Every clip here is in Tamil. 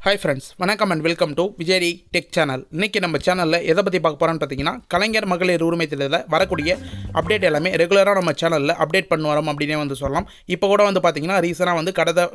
ஹாய் ஃப்ரெண்ட்ஸ், வணக்கம் and welcome to Vijay tech channel. இன்றைக்கி நம்ம சேனலில் எதை பற்றி பார்க்க போகிறோன்னு பார்த்தீங்கன்னா, கலைஞர் மகளிர் உரிமை திட்டத்தில் வரக்கூடிய அப்டேட் எல்லாமே ரெகுலராக நம்ம சேனலில் அப்டேட் பண்ண வரோம் அப்படின்னே வந்து சொல்லலாம். இப்போ கூட வந்து பார்த்தீங்கன்னா ரீசனாக வந்து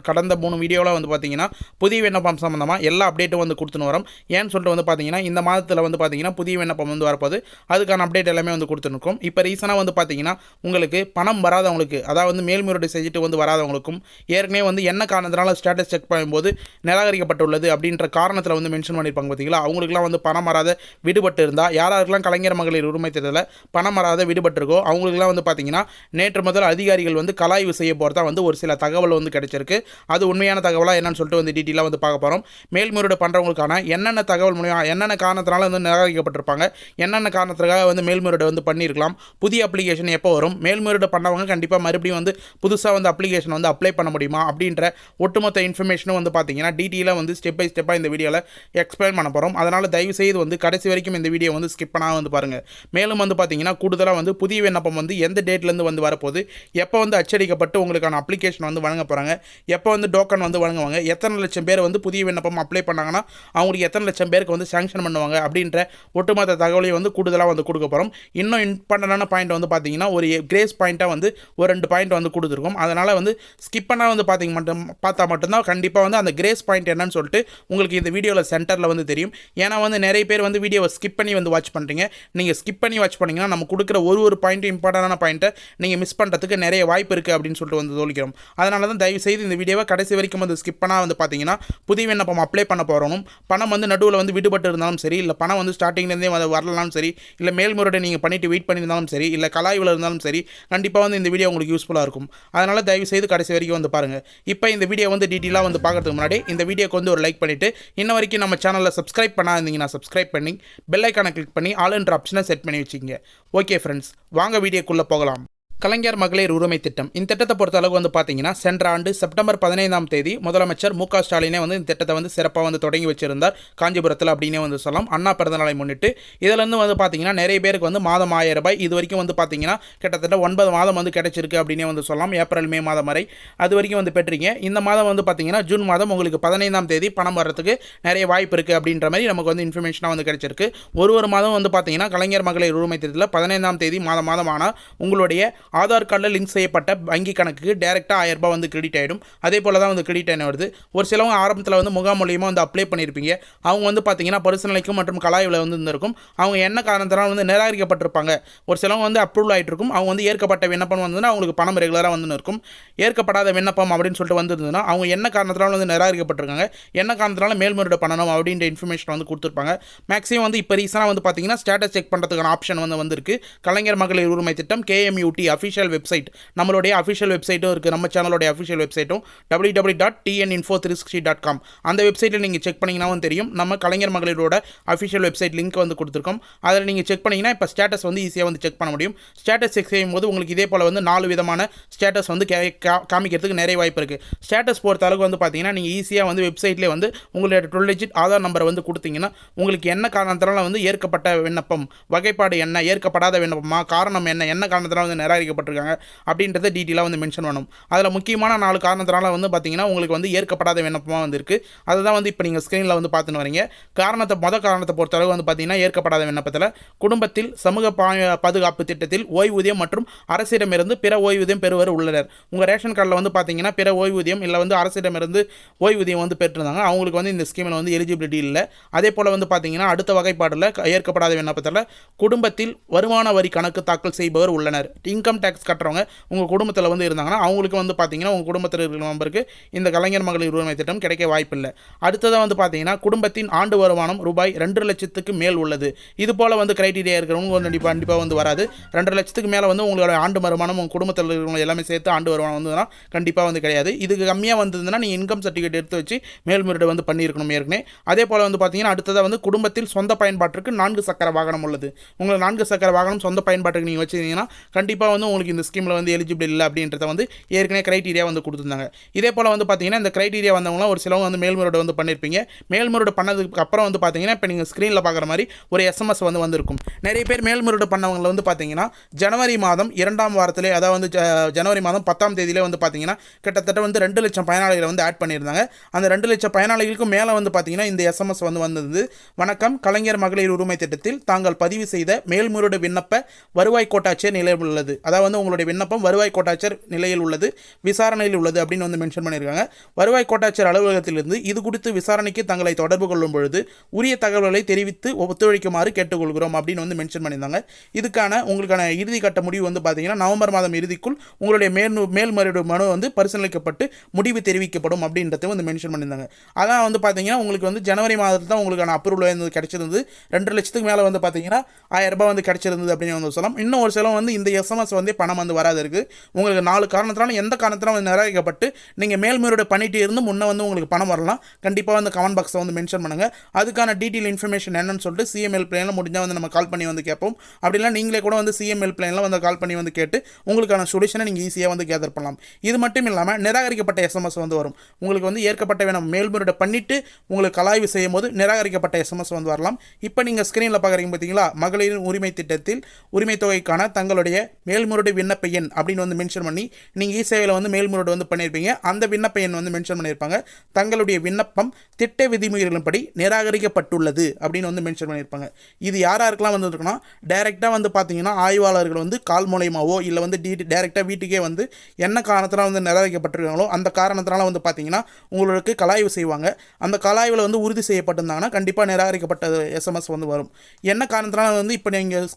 கடந்த 3 வீடியோவில் வந்து பார்த்தீங்கன்னா புதிய விண்ணப்பம் சம்மந்தமாக எல்லா அப்டேட்டும் வந்து கொடுத்துன்னு வரோம். ஏன்னு சொல்லிட்டு வந்து பார்த்தீங்கன்னா இந்த மாதத்தில் வந்து பார்த்தீங்கன்னா புதிய விண்ணப்பம் வந்து வரப்போது, அதுக்கான அப்டேட் எல்லாமே வந்து கொடுத்துருக்கோம். இப்போ ரீசனாக வந்து பார்த்தீங்கன்னா உங்களுக்கு பணம் வராதவங்களுக்கு, அதாவது வந்து மேல்முறையீடு செஞ்சுட்டு வந்து வராதவங்களுக்கும் ஏற்கனவே வந்து என்ன காரணத்தினால ஸ்டேட்டஸ் செக் பண்ணும்போது நிராகரிக்கப்பட்டுள்ளது அப்படின்ற காரணத்தில் வந்து மென்ஷன் பண்ணியிருப்பாங்க பார்த்தீங்களா. அவங்களுக்குலாம் வந்து பணம் வராத விடுபட்டு இருந்தால், யாராருக்கெல்லாம் கலைஞர் மகளிர் உரிமை திட்டத்தில் பணம் வராத விடுபட்டிருக்கோ அவங்களுக்குலாம் வந்து பார்த்தீங்கன்னா நேற்று முதல் அதிகாரிகள் வந்து கலாய்வு செய்ய போகிறதா வந்து ஒரு சில தகவல் வந்து கிடைச்சிருக்கு. அது உண்மையான தகவலாக என்னன்னு சொல்லிட்டு வந்து டீட்டெயிலாக வந்து பார்க்க போகிறோம். மேல்முறையீடு பண்ணுறவங்களுக்கான என்னென்ன தகவல் மூலியம் என்னென்ன காரணத்தினால வந்து நிராகரிக்கப்பட்டிருப்பாங்க, என்னென்ன காரணத்துக்காக வந்து மேல்முறையீடு வந்து பண்ணியிருக்கலாம், புதிய அப்ளிகேஷன் எப்போ வரும், மேல்முறையீடு பண்ணவங்க கண்டிப்பாக மறுபடியும் வந்து புதுசாக வந்து அப்ளிகேஷன் வந்து அப்ளை பண்ண முடியுமா அப்படின்ற ஒட்டுமொத்த இன்ஃபர்மேஷனும் வந்து பார்த்தீங்கன்னா டீட்டெயிலாக வந்து ஸ்டெப் பை ஸ்டெப்பாக இந்த வீடியோவில் எக்ஸ்பிளைன் பண்ண போகிறோம். அதனால் தயவுசெய்து வந்து கடைசி வரைக்கும் இந்த வீடியோ வந்து ஸ்கிப் பண்ணாமல் வந்து பாருங்கள். மேலும் வந்து பார்த்தீங்கன்னா கூடுதலாக வந்து புதிய விண்ணப்பம் வந்து எந்த டேட்லேருந்து வந்து வரப்போகுது, எப்போ வந்து அச்சடிக்கப்பட்டு உங்களுக்கான அப்ளிகேஷன் வந்து வழங்க போகிறாங்க, எப்போ வந்து டோக்கன் வந்து வழங்குவாங்க, எத்தனை லட்சம் பேர் வந்து புதிய விண்ணப்பம் அப்ளை பண்ணாங்கன்னா அவங்களுக்கு எத்தனை லட்சம் பேருக்கு வந்து சாங்ஷன் பண்ணுவாங்க அப்படின்ற ஒட்டுமொத்த தகவலையும் வந்து கூடுதலாக வந்து கொடுக்க போகிறோம். இன்னும் இம்பார்ட்டண்டான பாயிண்ட் வந்து பார்த்தீங்கன்னா ஒரு கிரேஸ் பாயிண்ட்டாக வந்து ஒரு 2 பாயிண்ட் வந்து கொடுத்துருக்கோம். அதனால் வந்து ஸ்கிப் பண்ணால் வந்து பார்த்தா மட்டும்தான் கண்டிப்பாக வந்து அந்த கிரேஸ் பாயிண்ட் என்னன்னு சொல்லிட்டு உங்களுக்கு இந்த வீடியோவில் சென்டரில் வந்து தெரியும். ஏன்னா வந்து நிறைய பேர் வந்து வீடியோவை ஸ்கிப் பண்ணி வந்து வாட்ச் பண்ணுறீங்க. நீங்கள் ஸ்கிப் பண்ணி வாட்ச் பண்ணிங்கன்னா நம்ம கொடுக்குற ஒரு பாயிண்ட்டும் இம்பார்ட்டண்டான பாயிண்ட்டை நீங்கள் மிஸ் பண்ணுறதுக்கு நிறைய வாய்ப்பு இருக்குது அப்படின்னு சொல்லிட்டு வந்து சொல்லிக்கிறோம். அதனால தான் தயவு செய்து இந்த வீடியோவை கடைசி வரைக்கும் வந்து ஸ்கிப் பண்ணால் வந்து பார்த்தீங்கன்னா புதிய விண்ணப்பம் அப்ளை பண்ண போகிறோம், பணம் வந்து நடுவில் வந்து விடுபட்டு இருந்தாலும் சரி, இல்லை பணம் வந்து ஸ்டார்டிங்லேருந்தே வரலாம் சரி, இல்லை மேல்முறையீடு நீங்கள் பண்ணிவிட்டு வெயிட் பண்ணியிருந்தாலும் சரி, இல்லை கலாய்வில் இருந்தாலும் சரி, கண்டிப்பாக வந்து இந்த வீடியோ உங்களுக்கு யூஸ்ஃபுல்லாக இருக்கும். அதனால் தயவு செய்து கடைசி வரைக்கும் வந்து பாருங்கள். இப்போ இந்த வீடியோ வந்து டீட்டெயிலாக வந்து பார்க்கறதுக்கு முன்னாடி இந்த வீடியோக்கு வந்து ஒரு லைக் பண்ணிவிட்டு, இன்ன வரைக்கும் நம்ம சேனலில் சப்ஸ்கிரைப் பண்ணாதீங்கன்னா சப்ஸ்கிரைப் பண்ணி பெல் ஐக்கானை கிளிக் பண்ணி ஆல்ன்ற ஆப்ஷனை செட் பண்ணி வச்சுக்கோங்க. ஓகே ஃப்ரெண்ட்ஸ், வாங்க வீடியோக்குள்ளே போகலாம். கலைஞர் மகளிர் உரிமை திட்டம், இந்த திட்டத்தை பொறுத்த அளவு வந்து பார்த்தீங்கன்னா சென்ற ஆண்டு செப்டம்பர் 15ஆம் தேதி முதலமைச்சர் மு க ஸ்டாலினே வந்து இந்த திட்டத்தை வந்து சிறப்பாக வந்து தொடங்கி வச்சிருந்தார் காஞ்சிபுரத்தில் அப்படின்னே வந்து சொல்லலாம். அண்ணா பிறந்தநாளை முன்னிட்டு இதிலேருந்து வந்து பார்த்தீங்கன்னா நிறைய பேருக்கு வந்து மாதம் 1000 ரூபாய் இது வரைக்கும் வந்து பார்த்தீங்கன்னா கிட்டத்தட்ட 9 மாதம் வந்து கிடைச்சிருக்கு அப்படின்னே வந்து சொல்லலாம். ஏப்ரல் மே மாதம் வரை அது வரைக்கும் வந்து பெற்றீங்க. இந்த மாதம் வந்து பார்த்தீங்கன்னா ஜூன் மாதம் உங்களுக்கு 15ஆம் தேதி பணம் வர்றதுக்கு நிறைய வாய்ப்பு இருக்குது அப்படின்ற மாதிரி நமக்கு வந்து இன்ஃபர்மேஷனாக வந்து கிடைச்சிருக்கு. ஒரு மாதம் வந்து பார்த்தீங்கன்னா கலைஞர் மகளிர் உரிமை திட்டத்தில் 15ஆம் தேதி மாதம் ஆனால் உங்களுடைய ஆதார் கார்டில் லிங்க் செய்யப்பட்ட வங்கி கணக்குக்கு டேரெக்டாக 1000 ரூபாய் வந்து கிரெடிட் ஆகிடும். அதே போல் தான் வந்து கிரெடிட் ஆகி வருது. ஒரு சிலவங்க ஆரம்பத்தில் வந்து முகாம் மூலியமாக வந்து அப்ளை பண்ணியிருப்பீங்க. அவங்க வந்து பார்த்தீங்கன்னா பரிசீலனைக்கும் மற்றும் கலாய்வில் வந்து இருந்திருக்கும். அவங்க என்ன காரணத்தினால வந்து நிராகரிக்கப்பட்டிருப்பாங்க. ஒரு சிலவங்க வந்து அப்ரூவல் ஆகிட்டு இருக்கும். அவங்க வந்து ஏற்கப்பட்ட விண்ணப்பம் வந்ததுன்னா அவங்களுக்கு பணம் ரெகுலராக வந்து இருக்கும். ஏற்கப்படாத விண்ணப்பம் அப்படின்னு சொல்லிட்டு வந்திருந்ததுன்னா அவங்க என்ன காரணத்தினால வந்து நிராகரிக்கப்பட்டிருக்காங்க, என்ன காரணத்தினால மேல்முறையீடு பண்ணணும் அப்படின்ற இன்ஃபர்மேஷன் வந்து கொடுத்துருப்பாங்க. மேக்ஸிமம் வந்து இப்போ ரீசனாக வந்து பார்த்தீங்கன்னா ஸ்டேட்டஸ் செக் பண்ணுறதுக்கான ஆப்ஷன் வந்து வந்திருக்கு. கலைஞர் மகளிர் உரிமை திட்டம் KMUT அஃபிஷியல் வெப்சைட், நம்மளுடைய அஃபிஷியல் வெப்சைட்டும் இருக்குது. நம்ம சேனலோடைய அஃபிஷியல் வெப்சைட்டும் www.tninfo360.com. அந்த வெப்சைட்டில் நீங்கள் செக் பண்ணிங்கன்னா தெரியும். நம்ம கலைஞர் மகளிரோட அஃபிஷியல் வெப்சைட் லிங்க் வந்து கொடுத்துருக்கோம். அதில் நீங்கள் செக் பண்ணிங்கன்னா இப்போ ஸ்டேட்டஸ் வந்து ஈஸியாக வந்து செக் பண்ண முடியும். ஸ்டேட்டஸ் செக் செய்யும்போது உங்களுக்கு இதே போல் வந்து 4 விதமான ஸ்டேட்டஸ் வந்து காமிக்கிறதுக்கு நிறைய வாய்ப்பு இருக்குது. ஸ்டேட்டஸ் பொறுத்த அளவுக்கு வந்து பார்த்தீங்கன்னா நீங்கள் ஈஸியாக வந்து வெப்சைட்லேயே வந்து உங்களுடைய 12 டிஜிட் ஆதார் நம்பரை வந்து கொடுத்தீங்கன்னா உங்களுக்கு என்ன காரணத்தினால வந்து ஏற்கப்பட்ட விண்ணப்பம், வகைப்பாடு என்ன, ஏற்கப்படாத விண்ணப்பமா, காரணம் என்ன காரணத்தினால வந்து நிராகரிக்கப்பட்டிருக்காங்க அப்படின்றத டீட்டெயிலாக வந்து மென்ஷன் பண்ணணும். அதில் முக்கியமான 4 காரணத்தினால வந்து பார்த்தீங்கன்னா உங்களுக்கு வந்து ஏற்கப்படாத விண்ணப்பமாக வந்து இருக்குது. அதுதான் வந்து இப்போ நீங்கள் ஸ்க்ரீனில் வந்து பார்த்துன்னு வரீங்க. காரணத்தை பொறுத்தளவு வந்து பார்த்தீங்கன்னா ஏற்கப்படாத விண்ணப்பத்தில் குடும்பத்தில் சமூக பாதுகாப்பு திட்டத்தில் ஓய்வூதியம் மற்றும் அரசிடமிருந்து பிற ஓய்வூதியம் பெறுவர் உள்ளனர். உங்கள் ரேஷன் கார்டில் வந்து பார்த்தீங்கன்னா பிற ஓய்வூதியம் இல்லை வந்து அரசிடமிருந்து ஓய்வூதியம் வந்து பெற்றிருந்தாங்க, அவங்களுக்கு வந்து இந்த ஸ்கீமில் வந்து எலிஜிபிலிட்டி இல்லை. அதே போல் வந்து பார்த்தீங்கன்னா அடுத்த வகைப்பாடில் ஏற்கப்படாத விண்ணப்பத்தில் குடும்பத்தில் வருமான வரி கணக்கு தாக்கல் செய்பவர் உள்ளனர். இன்கம் டேக்ஸ் கட்டுறவங்க உங்கள் குடும்பத்தில் வந்து இருந்தாங்கன்னா அவங்களுக்கு வந்து பார்த்தீங்கன்னா உங்கள் குடும்பத்தில் இருக்கிற நம்பருக்கு இந்த கலைஞர் மகளிர் உரிமை திட்டம் கிடைக்க வாய்ப்பில்லை. அடுத்ததாக வந்து பார்த்தீங்கன்னா குடும்பத்தின் ஆண்டு வருமானம் ரூபாய் 2 லட்சத்துக்கு மேல் உள்ளது. இது போல் வந்து கிரைட்டீரியா இருக்கிறவங்க வந்து கண்டிப்பாக வந்து வராது. 2 லட்சத்துக்கு மேலே வந்து உங்களோட ஆண்டு வருமானம் உங்கள் குடும்பத்தில் இருக்கிறவங்க எல்லாமே சேர்த்து ஆண்டு வருமானம் வந்ததுன்னா கண்டிப்பாக வந்து கிடையாது. இதுக்கு கம்மியாக வந்ததுன்னா நீங்கள் இன்கம் சர்டிஃபிகேட் எடுத்து வச்சு மேல்முறையீடு வந்து பண்ணியிருக்கணும் ஏற்கனவே. அதே போல் வந்து பார்த்தீங்கன்னா அடுத்ததாக வந்து குடும்பத்தில் சொந்த பயன்பாட்டிற்கு 4 சக்கர வாகனம் உள்ளது. உங்களுக்கு 4 சக்கர வாகனம் சொந்த பயன்பாட்டுக்கு நீங்கள் வச்சுருந்தீங்கன்னா கண்டிப்பாக வந்து வந்து உங்களுக்கு இந்த ஸ்கீமில் வந்து எலிஜிபிள் இல்லை அப்படின்றத வந்து ஏற்கனவே கிரைட்டீரியா வந்து கொடுத்துருந்தாங்க. இதே போல் வந்து பார்த்தீங்கன்னா இந்த கிரைட்டீரியா வந்தவங்களாம் ஒரு சிலவங்க வந்து மேல்முறையீடு வந்து பண்ணியிருப்பீங்க. மேல்முறையீடு பண்ணதுக்கு அப்புறம் வந்து பார்த்தீங்கன்னா இப்போ நீங்கள் ஸ்க்ரீனில் பார்க்குற மாதிரி ஒரு எஸ்எம்எஸ் வந்து வந்திருக்கும். நிறைய பேர் மேல்முறையீடு பண்ணவங்களை வந்து பார்த்தீங்கன்னா ஜனவரி மாதம் 2ஆம் வாரத்திலே, அதாவது ஜனவரி மாதம் 10ஆம் தேதியிலே வந்து பார்த்தீங்கன்னா கிட்டத்தட்ட வந்து 2 லட்சம் பயனாளிகளை வந்து ஆட் பண்ணியிருந்தாங்க. அந்த 2 லட்சம் பயனாளிகளுக்கும் மேலே வந்து பார்த்தீங்கன்னா இந்த எஸ்எம்எஸ் வந்து வந்தது. வணக்கம், கலைஞர் மகளிர் உரிமை திட்டத்தில் தாங்கள் பதிவு செய்த மேல்முறையீடு விண்ணப்ப வருவாய் கோட்டாட்சியர் நிலையில் உள்ளது. அதாவது வந்து உங்களுடைய விண்ணப்பம் வருவாய் கோட்டாட்சியர் நிலையில் உள்ளது, விசாரணையில் உள்ளது அப்படின்னு வந்து மென்ஷன் பண்ணியிருக்காங்க. வருவாய் கோட்டாட்சியர் அலுவலகத்திலிருந்து இது குறித்து விசாரணைக்கு தங்களை தொடர்பு கொள்ளும் பொழுது உரிய தகவல்களை தெரிவித்து ஒத்துழைக்குமாறு கேட்டுக்கொள்கிறோம் அப்படின்னு வந்து மென்ஷன் பண்ணியிருந்தாங்க. இதுக்கான உங்களுக்கான இறுதி கட்ட முடிவு வந்து பார்த்தீங்கன்னா நவம்பர் மாதம் இறுதிக்குள் உங்களுடைய மேல்முறையீடு மனு வந்து பரிசீலிக்கப்பட்டு முடிவு தெரிவிக்கப்படும் அப்படின்றத வந்து மென்ஷன் பண்ணியிருந்தாங்க. அதான் வந்து பார்த்தீங்கன்னா உங்களுக்கு வந்து ஜனவரி மாதத்தில் தான் உங்களுக்கான அப்ரூவல் வந்து கிடைச்சிருந்தது. 2 லட்சத்துக்கு மேலே வந்து பார்த்தீங்கன்னா 1000 ரூபாய் வந்து கிடைச்சிருந்தது அப்படின்னு வந்து சொல்லலாம். இன்னும் ஒரு சிலம் வந்து இந்த எஸ்எம்எஸ் வந்து பணம் வந்து வராது இருக்குது. உங்களுக்கு 4 காரணத்தினால எந்த காரணத்தினாலும் வந்து நிராகரிக்கப்பட்டு நீங்கள் மேல்முறையீடு பண்ணிட்டு இருந்து முன்னே வந்து உங்களுக்கு பணம் வரலாம். கண்டிப்பாக வந்து கமெண்ட் பாக்ஸில் வந்து மென்ஷன் பண்ணுங்கள். அதுக்கான டீட்டெயில் இன்ஃபர்மேஷன் என்னன்னு சொல்லிட்டு சிஎம்எல் பிளேனில் முடிஞ்சால் வந்து நம்ம கால் பண்ணி வந்து கேட்போம். அப்படின்னா நீங்களே கூட வந்து சிஎம்எல் பிளேனில் வந்து கால் பண்ணி வந்து கேட்டு உங்களுக்கான சொல்யூஷனை நீங்கள் ஈஸியாக வந்து கேதர் பண்ணலாம். இது மட்டும் இல்லாமல் நிராகரிக்கப்பட்ட எஸ்எம்எஸ் வந்து வரும். உங்களுக்கு வந்து ஏற்கப்பட்ட வேணும் மேல்முறையீடு பண்ணிவிட்டு உங்களுக்கு கலாய்வு செய்யும் போது நிராகரிக்கப்பட்ட எஸ்எம்எஸ் வந்து வரலாம். இப்போ நீங்கள் ஸ்க்ரீனில் பார்க்குறீங்க பார்த்தீங்களா, மகளிரின் உரிமை திட்டத்தில் உரிமை தொகைக்கான தங்களுடைய மேல்முறையீடு விண்ணப்ப எண் அப்படின்னு வந்து மென்ஷன் பண்ணி நீங்கள் இ-சேவையில் வந்து மேல்முறையீடு வந்து பண்ணியிருப்பீங்க. அந்த விண்ணப்ப எண் வந்து மென்ஷன் பண்ணியிருப்பாங்க. தங்களுடைய விண்ணப்பம் திட்ட விதிமுறைகளின்படி நிராகரிக்கப்பட்டுள்ளது அப்படின்னு வந்து மென்ஷன் பண்ணியிருப்பாங்க. இது யாருக்கெல்லாம் வந்து இருக்குன்னா டைரெக்டாக வந்து பார்த்தீங்கன்னா ஆய்வாளர்கள் வந்து கால் மூலயமாவோ இல்லை வந்து டைரெக்டாக வீட்டுக்கே வந்து என்ன காரணத்தினால் வந்து நிராகரிக்கப்பட்டிருக்காங்களோ அந்த காரணத்தினால வந்து பார்த்தீங்கன்னா உங்களுக்கு கலாய்வு செய்வாங்க. அந்த கலாய்வில் வந்து உறுதி செய்யப்பட்டிருந்தாங்கன்னா கண்டிப்பாக நிராகரிக்கப்பட்ட எஸ்எம்எஸ் வந்து வரும். என்ன காரணத்தினால வந்து இப்போ நீங்கள்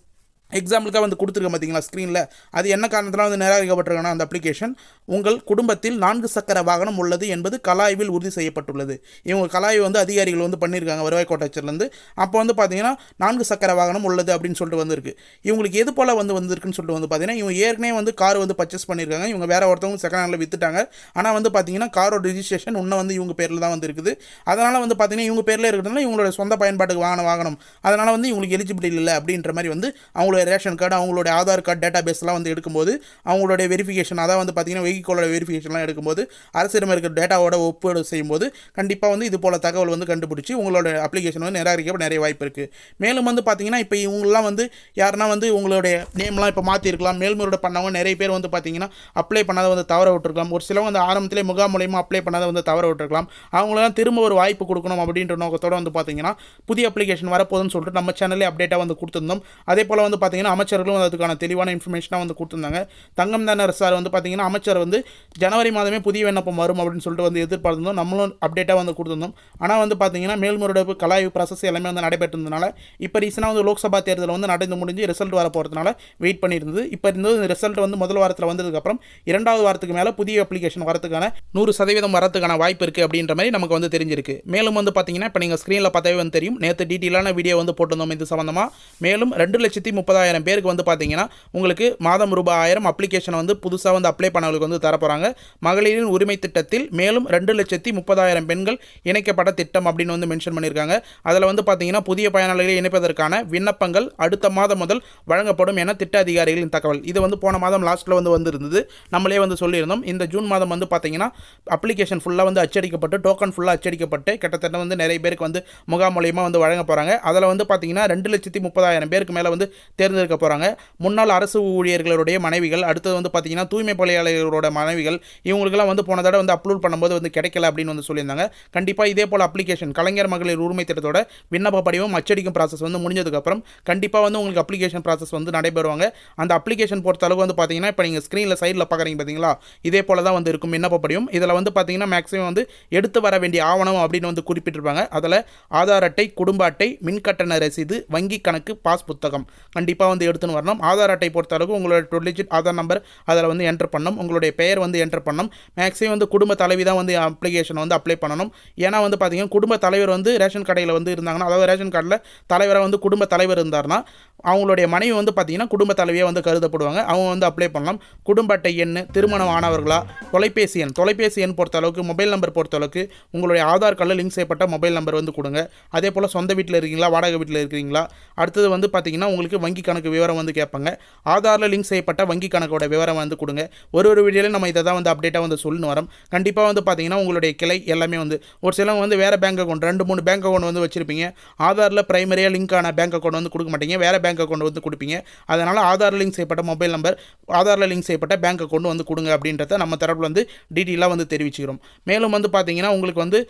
எக்ஸாம்பிளுக்காக வந்து கொடுத்துருக்க பார்த்தீங்களா ஸ்க்ரீனில், அது என்ன காரணத்தினால் வந்து நிராகரிக்கப்பட்டிருக்காங்கன்னா அந்த அப்ளிகேஷன் உங்கள் குடும்பத்தில் 4 சக்கர வாகனம் உள்ளது என்பது கலாய்வில் உறுதி செய்யப்பட்டுள்ளது. இவங்க கலாய்வு வந்து அதிகாரிகள் வந்து பண்ணியிருக்காங்க வருவாய் கோட்டாட்சியர்லேருந்து. அப்போ வந்து பார்த்தீங்கன்னா 4 சக்கர வாகனம் உள்ளது அப்படின்னு சொல்லிட்டு வந்திருக்கு. இவங்களுக்கு எது போல் வந்து வந்திருக்குன்னு சொல்லிட்டு வந்து பார்த்தீங்கன்னா இவங்க ஏற்கனவே வந்து கார் வந்து பர்ச்சேஸ் பண்ணியிருக்காங்க. இவங்க வேறு ஒருத்தவங்க செகண்ட் ஹேண்டில் விற்றுட்டாங்க. ஆனால் வந்து பார்த்தீங்கன்னா காரோட ரிஜிஸ்ட்ரேஷன் இன்னும் வந்து இவங்க பேரில் தான் வந்து இருக்குது. அதனால் வந்து பார்த்தீங்கன்னா இவங்க பேரில் இருக்கிறதுனால இவங்களோட சொந்த பயன்பாட்டுக்கு வாகனம் அதனால் வந்து இவங்களுக்கு எலிஜிபிலிட்டி இல்லை அப்படின்ற மாதிரி வந்து அவங்களோட ரேஷன் கார்டு, அவங்களுடைய ஆதார் கார்டு டேட்டா பேஸ்லாம் வந்து எடுக்கும்போது அவங்களுடைய வெரிஃபிகேஷன், அதாவது வந்து பார்த்தீங்கன்னா வெஹிக்கிளோட வெரிஃபிகேஷன்லாம் எடுக்கும்போது அரசிடம் இருக்கிற டேட்டாவோட ஒப்பீடு செய்யும்போது கண்டிப்பாக வந்து இது போல் தகவல் வந்து கண்டுபிடிச்சி உங்களோட அப்ளிகேஷன் வந்து நிராகரிக்க நிறைய வாய்ப்பு இருக்குது. மேலும் வந்து பார்த்தீங்கன்னா இப்போ இவங்களாம் வந்து யாருன்னா வந்து உங்களுடைய நேம்லாம் இப்போ மாற்றிருக்கலாம். மேல்முறையீடு பண்ணவங்க நிறைய பேர் வந்து பார்த்தீங்கன்னா அப்ளை பண்ணாத வந்து தவற விட்டுருக்கலாம். ஒரு சிலவங்க வந்து ஆரம்பத்திலே முகாம் மூலயமா அப்ளை பண்ணாத வந்து தவற விட்டுருக்கலாம். அவங்களாம் திரும்ப ஒரு வாய்ப்பு கொடுக்கணும் அப்படின்ற நோக்கத்தோடு வந்து பார்த்தீங்கன்னா புதிய அப்ளிகேஷன் வரப்போகுதுன்னு சொல்லிட்டு நம்ம சேனல்லே அப்டேட்டாக வந்து கொடுத்துருந்தோம். அதே போல் வந்து பார்த்தீங்கன்னா அமைச்சர்களும் அதுக்கான தெளிவான இன்ஃபர்மேஷனாக வந்து கொடுத்துருந்தாங்க. தங்கம் தானர் சார் வந்து பார்த்தீங்கன்னா அமைச்சர் வந்து ஜனவரி மாதமே புதிய விண்ணப்பம் வரும் அப்படின்னு சொல்லிட்டு வந்து எதிர்பார்த்திருந்தோம். நம்மளும் அப்டேட்டாக வந்து கொடுத்துருந்தோம். ஆனால் வந்து பார்த்தீங்கன்னா மேல்முறையீடு கலாய்வு ப்ராசஸ் எல்லாமே வந்து நடைபெற்றிருந்தனால இப்போ ரீசனாக வந்து லோக்சபா தேர்தல் வந்து நடந்து முடிஞ்சு ரிசல்ட் வர போகிறதுனால வெயிட் பண்ணியிருந்தது. இப்போ இந்த ரிசல்ட் வந்து முதல் வாரத்தில் வந்ததுக்கப்புறம் 2வது வாரத்துக்கு மேலே புதிய அப்ளிகேஷன் வரதுக்கான 100% வரதுக்கான வாய்ப்பு இருக்குது அப்படின்ற மாதிரி நமக்கு வந்து தெரிஞ்சிருக்கு. மேலும் வந்து பார்த்தீங்கன்னா இப்போ நீங்கள் ஸ்க்ரீனில் பார்த்தாவே வந்து தெரியும். நேற்று டீட்டெயிலான வீடியோ வந்து போட்டிருந்தோம் இது சம்மந்தமாக. மேலும் 2,30,000 பேருக்கு வந்து பார்த்தீங்கன்னா உங்களுக்கு மாதம் ரூபாய் 1000 அப்ளிகேஷன் வந்து புதுசாக வந்து அப்ளை பண்ணவங்களுக்கு வந்து தரப்போகிறாங்க. மகளிரின் உரிமை திட்டத்தில் மேலும் 2,30,000 பெண்கள் இணைக்கப்பட்ட திட்டம் அப்படின்னு வந்து மென்ஷன் பண்ணியிருக்காங்க. அதில் வந்து பார்த்தீங்கன்னா புதிய பயனாளிகளை இணைப்பதற்கான விண்ணப்பங்கள் அடுத்த மாதம் முதல் வழங்கப்படும் என திட்ட அதிகாரிகளின் தகவல். இது வந்து போன மாதம் லாஸ்ட்டில் வந்து வந்திருந்தது. நம்மளே வந்து சொல்லியிருந்தோம். இந்த ஜூன் மாதம் வந்து பார்த்தீங்கன்னா அப்ளிகேஷன் ஃபுல்லாக வந்து அச்சடிக்கப்பட்டு டோக்கன் ஃபுல்லாக அச்சடிக்கப்பட்டு கிட்டத்தட்ட வந்து நிறைய பேருக்கு வந்து முகாம் மூலயமா வந்து வழங்க போகிறாங்க. அதில் வந்து பார்த்தீங்கன்னா 2,30,000 பேருக்கு மேலே வந்து தேர்ந்தெடுக்க போகிறாங்க. முன்னாள் அரசு ஊழியர்களுடைய மனைவிகள், அடுத்தது வந்து பார்த்தீங்கன்னா தூய்மை பணியாளர்களோட மனைவிகள், இவங்களுக்கெல்லாம் வந்து போன தடவை வந்து அப்லோட் பண்ணும்போது வந்து கிடைக்கல அப்படின்னு வந்து சொல்லியிருந்தாங்க. கண்டிப்பாக இதே போல் அப்ளிகேஷன் கலைஞர் மகளிர் உரிமை திட்டத்தோட விண்ணப்ப படிவம் அச்சடிக்கும் ப்ராசஸ் வந்து முடிஞ்சதுக்கப்புறம் கண்டிப்பாக வந்து உங்களுக்கு அப்ளிகேஷன் ப்ராசஸ் வந்து நடைபெறுவாங்க. அந்த அப்ளிகேஷன் பொறுத்த அளவு வந்து பார்த்தீங்கன்னா இப்போ நீங்கள் ஸ்க்ரீனில் சைடில் பார்க்குறீங்க பார்த்தீங்களா, இதே போல் தான் வந்து இருக்கும் விண்ணப்ப படிவம். இதில் வந்து பார்த்தீங்கன்னா மேக்ஸிமம் வந்து எடுத்து வர வேண்டிய ஆவணம் அப்படின்னு வந்து குறிப்பிட்டிருப்பாங்க. அதில் ஆதார் அட்டை, குடும்ப அட்டை, மின்கட்டண ரசீது, வங்கி கணக்கு, பாஸ் புத்தகம் கண்டிப்பாக வந்து எடுத்துன்னு வரணும். ஆதார் அட்டை பொறுத்த அளவுக்கு உங்களோட 2 டிஜிட் ஆதார் நம்பர் அதில் வந்து என்டர் பண்ணணும். உங்களுடைய பெயர் வந்து என்டர் பண்ணணும். மேக்ஸிமம் வந்து குடும்ப தலைவி தான் வந்து அப்ளிகேஷன் வந்து அப்ளை பண்ணணும். ஏன்னா வந்து பார்த்தீங்கன்னா குடும்ப தலைவர் வந்து ரேஷன் கடையில் வந்து இருந்தாங்கன்னா, அதாவது ரேஷன் கார்டில் தலைவராக வந்து குடும்ப தலைவர் இருந்தார்னா அவங்களுடைய மனைவி வந்து பார்த்தீங்கன்னா குடும்ப தலைவியாக வந்து கருதப்படுவாங்க. அவங்க வந்து அப்ளை பண்ணலாம். குடும்ப அட்டை எண், திருமணம் ஆனவர்களா, தொலைபேசி எண் பொறுத்த அளவுக்கு, மொபைல் நம்பர் பொறுத்த அளவுக்கு உங்களுடைய ஆதார் கார்டில் லிங்க் செய்யப்பட்ட மொபைல் நம்பர் வந்து கொடுங்க. அதே போல் சொந்த வீட்டில் இருக்கீங்களா, வாடகை வீட்டில் இருக்கிறீங்களா, அடுத்தது வந்து பார்த்தீங்கன்னா உங்களுக்கு வங்கி கணக்கு விவரம் வந்து கேட்பாங்க. ஆதாரில் லிங்க் செய்யப்பட்ட வங்கி கணக்கோட விவரம் வந்து கொடுங்க. ஒரு வீடியோவில் நம்ம இதை தான் வந்து அப்டேட்டாக வந்து சொல்லணும் வரோம். கண்டிப்பாக வந்து பார்த்தீங்கன்னா உங்களுடைய கிளை எல்லாமே வந்து ஒரு சிலவங்க வந்து வேறு பேங்க் அக்கௌண்ட் 2-3 பேங்க் அக்கௌண்ட் வந்து வச்சிருப்பீங்க. ஆதாரில் பிரைமரியாக லிங்கான பேங்க் அக்கௌண்ட் வந்து கொடுக்க மாட்டீங்க, வேறு பேங்க் அக்கௌண்ட் வந்து கொடுப்பீங்க. அதனால் ஆதார் லிங்க் செய்யப்பட்ட மொபைல் நம்பர், ஆதாரில் லிங்க் செய்யப்பட்ட பேங்க் அக்கௌண்ட் வந்து கொடுங்க அப்படின்றத நம்ம தரப்பில் வந்து டீட்டெயிலாக வந்து தெரிவிச்சுக்கிறோம். மேலும் வந்து பார்த்தீங்கன்னா உங்களுக்கு வந்து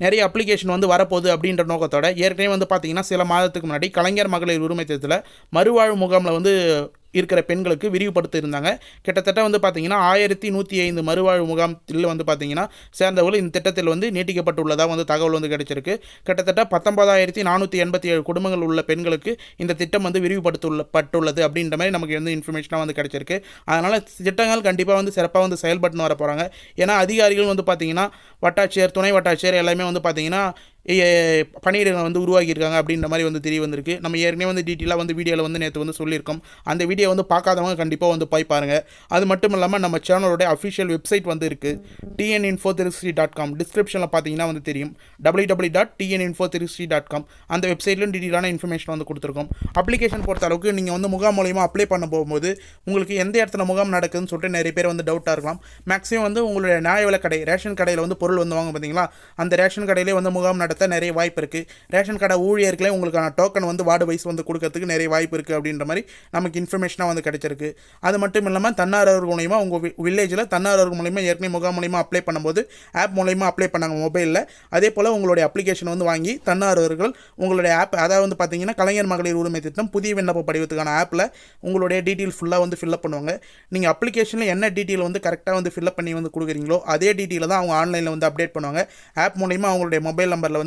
நிறைய அப்ளிகேஷன் வந்து வரப்போகுது அப்படின்ற நோக்கத்தோட ஏற்கனவே வந்து பார்த்தீங்கன்னா சில மாதத்துக்கு முன்னாடி கலைஞர் மகளிர் உரிமை திட்டத்தில் மறுவாழ்வு முகாமில் வந்து இருக்கிற பெண்களுக்கு விரிவுபடுத்தியிருந்தாங்க. கிட்டத்தட்ட வந்து பார்த்தீங்கன்னா 1105 மறுவாழ்வு முகாமத்தில் வந்து பார்த்தீங்கன்னா சேர்ந்தவர்கள் இந்த திட்டத்தில் வந்து நீட்டிக்கப்பட்டுள்ளதாக வந்து தகவல் வந்து கிடைச்சிருக்கு. கிட்டத்தட்ட 19,487 குடும்பங்கள் உள்ள பெண்களுக்கு இந்த திட்டம் வந்து விரிவுபடுத்தப்பட்டுள்ளது அப்படின்ற மாதிரி நமக்கு வந்து இன்ஃபர்மேஷனாக வந்து கிடைச்சிருக்கு. அதனால் திட்டங்கள் கண்டிப்பாக வந்து சிறப்பாக வந்து செயல்பட்டு வர போகிறாங்க. ஏன்னா அதிகாரிகள் வந்து பார்த்தீங்கன்னா வட்டாட்சியர், துணை வட்டாட்சியர் எல்லாமே வந்து பார்த்தீங்கன்னா பணியிடங்களை வந்து உருவாக்கியிருக்காங்க அப்படின்ற மாதிரி வந்து தெரிய வந்திருக்கு. நம்ம ஏற்கனவே வந்து டீட்டெயிலாக வந்து வீடியோவில் வந்து நேற்று வந்து சொல்லியிருக்கோம். அந்த வீடியோ வந்து பார்க்காதவங்க கண்டிப்பாக வந்து போய் பாருங்கள். அது மட்டும் இல்லாமல் நம்ம சேனலோட அஃபிஷியல் வெப்சைட் வந்து இருக்குது, tninfo360.com. டிஸ்கிரிப்ஷனில் பார்த்தீங்கன்னா வந்து தெரியும், www.tninfo360.com. அந்த வெப்சைட்லையும் டீட்டெயிலான இன்ஃபர்மேஷன் வந்து கொடுத்துருக்கோம். அப்ளிகேஷன் பொறுத்த அளவுக்கு நீங்கள் வந்து முகாம் மூலிமா அப்ளை பண்ண போகும்போது உங்களுக்கு எந்த இடத்துல முகாம் நடக்குதுன்னு சொல்லிட்டு நிறைய பேர் வந்து டவுட்டாக இருக்கலாம். மேக்ஸிமம் வந்து உங்களுடைய நியாய விலை கடை, ரேஷன் கடையில் வந்து பொருள் வந்து வாங்க பார்த்தீங்களா, அந்த ரேஷன் கடையிலே வந்து முகாம் நடத்த நிறைய வாய்ப்பு இருக்குது. ரேஷன் கடை ஊழியர்களே உங்களுக்கான டோக்கன் வந்து வார்டு வைஸ் வந்து கொடுக்கறதுக்கு நிறைய வாய்ப்பு இருக்குது அப்படின்ற மாதிரி நமக்கு இன்ஃபர்மேஷனாக வந்து கிடைச்சிருக்கு. அது மட்டும் இல்லாமல் தன்னார்வலர்கள் மூலிமா உங்கள் வில்லேஜில் தன்னார்வலர்கள் மூலிமா ஏற்கனவே முகாம் மூலிமா அப்ளை பண்ணும்போது ஆப் மூலிமா அப்ளை பண்ணாங்க மொபைலில். அதே போல் உங்களுடைய அப்ளிகேஷன் வந்து வாங்கி தன்னார்வலர்கள் உங்களுடைய ஆப், அதாவது வந்து பார்த்தீங்கன்னா கலைஞர் மகளிர் உரிமை திட்டம் புதிய விண்ணப்ப படிவத்துக்கான ஆப்பில் உங்களுடைய டீட்டெயில் ஃபுல்லாக வந்து ஃபில்அப் பண்ணுவாங்க. நீங்கள் அப்ளிகேஷனில் என்ன டீட்டெயில் வந்து கரெக்டாக வந்து ஃபில்அப் பண்ணி வந்து கொடுக்குறீங்களோ அதே டீட்டெயிலை தான் அவங்க ஆன்லைனில் வந்து அப்டேட் பண்ணுவாங்க. ஆப் மூலிமா அவங்களுடைய மொபைல் நம்பரில் வந்து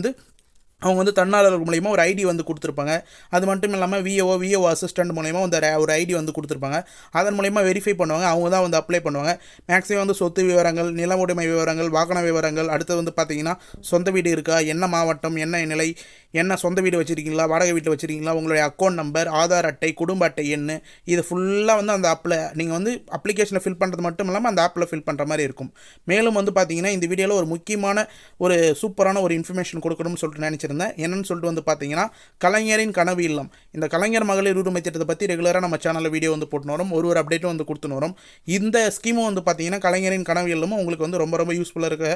அவங்க வந்து தன்னார்வலர்கள் மூலிமா ஒரு ஐடி வந்து கொடுத்துருப்பாங்க. அது மட்டும் இல்லாமல் விஓ அசிஸ்டன்ட் மூலிமா ஒரு ஐடி வந்து கொடுத்துருப்பாங்க. அதன் மூலிமா வெரிஃபை பண்ணுவாங்க. அவங்க தான் வந்து அப்ளை பண்ணுவாங்க. மேக்ஸிமம் வந்து சொத்து விவரங்கள், நில உடைமை விவரங்கள், வாகன விவரங்கள், அடுத்து வந்து பார்த்தீங்கன்னா சொந்த வீடு இருக்கா, என்ன மாவட்டம், என்ன நிலை, என்ன சொந்த வீடு வச்சுருக்கீங்களா, வாடகை வீட்டில் வச்சுருக்கீங்களா, உங்களுடைய அக்கௌண்ட் நம்பர், ஆதார் அட்டை, குடும்ப அட்டை எண், இது ஃபுல்லாக வந்து அந்த ஆப்பில் நீங்கள் வந்து அப்ளிகேஷனில் ஃபில் பண்ணுறது மட்டும் இல்லாமல் அந்த ஆப்பில் ஃபில் பண்ணுற மாதிரி இருக்கும். மேலும் வந்து பார்த்தீங்கன்னா இந்த வீடியோவில் ஒரு முக்கியமான ஒரு சூப்பரான ஒரு இன்ஃபர்மேஷன் கொடுக்கணும்னு சொல்லிட்டு நினச்சிருந்தேன். என்னன்னு சொல்லிட்டு வந்து பார்த்தீங்கன்னா கலைஞரின் கனவு இல்லம், இந்த கலைஞர் மகளிர் உரிமை திட்டத்தை பற்றி ரெகுலராக நம்ம சேனலில் வீடியோ வந்து போட்டுன்னு வரோம். ஒரு அப்டேட்டும் வந்து கொடுத்துன்னு வரோம். இந்த ஸ்கீமும் வந்து பார்த்தீங்கன்னா கலைஞரின் கனவு இல்லமும் உங்களுக்கு வந்து ரொம்ப ரொம்ப யூஸ்ஃபுல்லாக இருக்க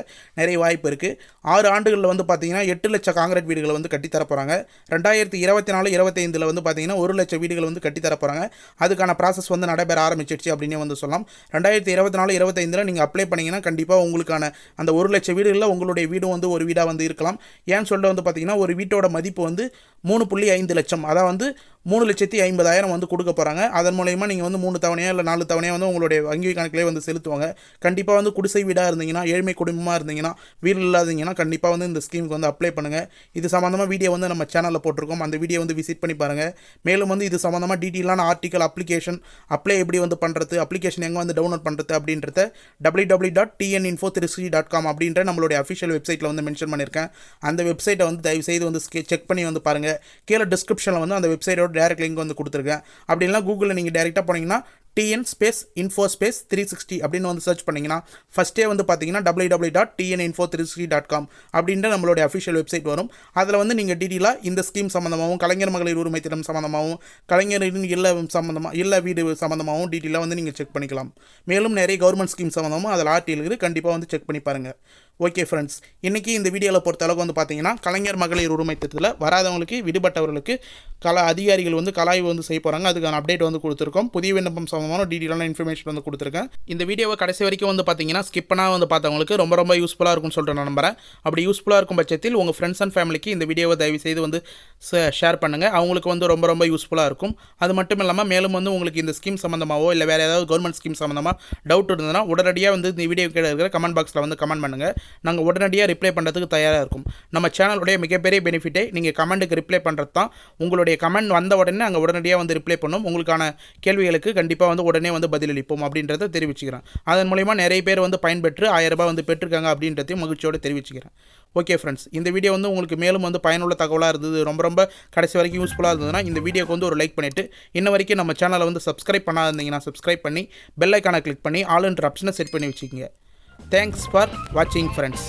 நிறைய வாய்ப்பு இருக்குது. 6 ஆண்டுகளில் வந்து பார்த்தீங்கன்னா 8 லட்சம் காங்கிரீட் வீடுகளை வந்து கட்டித்தரப்போகிறாங்க. 2024-25 வந்து பார்த்தீங்கன்னா 1 லட்சம் வீடுகள் வந்து கட்டித்தரப்போகிறாங்க. அதுக்கான ப்ராசஸ் வந்து நடைபெற ஆரம்பிச்சிடுச்சு அப்படின்னு வந்து சொல்லலாம். 2024-25 நீங்கள் அப்ளை பண்ணிங்கன்னா கண்டிப்பாக உங்களுக்கான அந்த 1 லட்சம் வீடுகளில் உங்களுடைய வீடும் வந்து ஒரு வீடாக வந்து இருக்கலாம். ஏன்னு சொல்லிட்டு வந்து பார்த்தீங்கன்னா ஒரு வீட்டோட மதிப்பு வந்து 3.5 லட்சம், அதாவது வந்து 3,50,000 வந்து கொடுக்க போகிறாங்க. அதன் மூலயமா நீங்கள் வந்து 3 தவணையாக இல்லை 4 தவணையாக வந்து உங்களுடைய வங்கி கணக்கிலே வந்து செலுத்துவாங்க. கண்டிப்பாக வந்து குடிசை வீடாக இருந்தீங்கன்னா, ஏழ்மை குடும்பமாக இருந்தீங்கன்னா, வீடு இல்லாதீங்கன்னா கண்டிப்பாக வந்து இந்த ஸ்கீமுக்கு வந்து அப்ளை பண்ணுங்கள். இது சம்மந்தமாக வீடியோ வந்து நம்ம சேனலில் போட்டிருக்கோம். அந்த வீடியோ வந்து விசிட் பண்ணி பாருங்கள். மேலும் வந்து இது சம்மந்தமாக டீட்டெயிலான ஆர்டிக்கல், அப்ளிகேஷன் அப்ளை எப்படி வந்து பண்ணுறது, அப்ளிகேஷன் எங்கே வந்து டவுன்லோட் பண்ணுறது அப்படின்றத www.tninfo360.com அப்படின்ற நம்மளுடைய அஃபிஷியல் வெப்சைட்டில் வந்து மென்ஷன் பண்ணியிருக்கேன். அந்த வெப்சைட்டை வந்து தயவுசெய்து வந்து செக் பண்ணி வந்து பாருங்கள். கீழே டிஸ்கிரிப்ஷனில் வந்து அந்த வெப்சைட்டோட டேரக்ட் லிங்க் வந்து கொடுத்துருக்கேன். அப்படி இல்லைனா கூகுளில் நீங்கள் டேரெக்டாக போனீங்கன்னா TN-info-360 அப்படின்னு வந்து சர்ச் பண்ணிங்கன்னா ஃபஸ்ட்டே வந்து பார்த்தீங்கன்னா www.tninfo360.com அப்படின்ற நம்மளுடைய அஃபிஷியல் வெப்சைட் வரும். அதில் வந்து நீங்கள் டீட்டெயிலாக இந்த ஸ்கீம் சம்மந்தமாகவும், கலைஞர் மகளிர் உரிமை திட்டம் சம்மந்தமாகவும், கலைஞரின் இல்ல வீடு சம்மந்தமாகவும் டீட்டெயிலாக வந்து நீங்கள் செக் பண்ணிக்கலாம். மேலும் நிறைய கவர்மெண்ட் ஸ்கீம் சம்மந்தமும் அதில் ஆர்டிகல் இருக்குது, கண்டிப்பாக வந்து செக் பண்ணி பாருங்கள். ஓகே ஃப்ரெண்ட்ஸ், இன்றைக்கி இந்த வீடியோவில் பொறுத்தளவுக்கு வந்து பார்த்தீங்கன்னா கலைஞர் மகளிர் உரிமை திட்டத்தில் வராதவங்களுக்கு, விடுபட்டவர்களுக்கு அதிகாரிகள் வந்து கலாய்வு வந்து செய்ய போகிறாங்க. அதுக்கான அப்டேட் வந்து கொடுத்துருக்கோம். புதிய விண்ணப்பம் சம்பந்தமான டீட்டெயிலான இன்ஃபர்மேஷன் வந்து கொடுத்துருக்கேன். இந்த வீடியோவை கடைசி வரைக்கும் வந்து பார்த்தீங்கன்னா ஸ்கிப் பண்ணால் வந்து பார்த்தவங்களுக்கு ரொம்ப ரொம்ப யூஸ்ஃபுல்லாக இருக்கும்னு சொல்லிட்டு நான் நம்புறேன். அப்படி யூஸ்ஃபுல்லாக இருக்கும் பட்சத்தில் உங்கள் ஃப்ரெண்ட்ஸ் அண்ட் ஃபேமிலிக்கு இந்த வீடியோவை தயவு செய்து வந்து ஷேர் பண்ணுங்கள். அவங்களுக்கு வந்து ரொம்ப ரொம்ப யூஸ்ஃபுல்லாக இருக்கும். அது மட்டும் இல்லாமல் மேலும் வந்து உங்களுக்கு இந்த ஸ்கீம் சம்மந்தமாகவோ இல்லை வேறு ஏதாவது கவர்மெண்ட் ஸ்கீம் சம்மந்தமாக டவுட் இருந்ததுன்னா உடனடியாக வந்து இந்த வீடியோ கீழே இருக்கிற கமெண்ட் பாக்ஸில் வந்து கமெண்ட் பண்ணுங்கள். நாங்கள் உடனடியாக ரிப்ளை பண்ணுறதுக்கு தயாராக இருக்கும். நம்ம சேனலுடைய மிகப்பெரிய பெனிஃபிட்டே நீங்கள் கமெண்ட்டுக்கு ரிப்ளை பண்ணுறது தான். உங்களுடைய கமெண்ட் வந்த உடனே நாங்கள் உடனடியாக வந்து ரிப்ளை பண்ணோம். உங்களுக்கான கேள்விகளுக்கு கண்டிப்பாக வந்து உடனே வந்து பதிலளிப்போம் அப்படின்றத தெரிவிச்சுக்கிறேன். அதன் மூலமா நிறைய பேர் வந்து பயன்பெற்று 1000 ரூபாய் வந்து பெற்றிருக்காங்க அப்படின்றதையும் மகிழ்ச்சியோடு தெரிவிச்சுக்கிறேன். ஓகே ஃப்ரெண்ட்ஸ், இந்த வீடியோ வந்து உங்களுக்கு மேலும் வந்து பயனுள்ள தகவலாக இருந்தது, ரொம்ப கடைசி வரைக்கும் யூஸ்ஃபுல்லாக இருந்ததுன்னா இந்த வீடியோக்கு வந்து ஒரு லைக் பண்ணிவிட்டு, இன்ன வரைக்கும் நம்ம சேனலை வந்து சப்ஸ்கிரைப் பண்ணாதீங்கன்னா சப்ஸ்கிரைப் பண்ணி பெல் ஐக்கானை கிளிக் பண்ணி ஆல் என்ற ஆப்ஷனை செட் பண்ணி வச்சுக்கோங்க. தேங்க்ஸ் ஃபார் வாட்சிங் ஃப்ரெண்ட்ஸ்.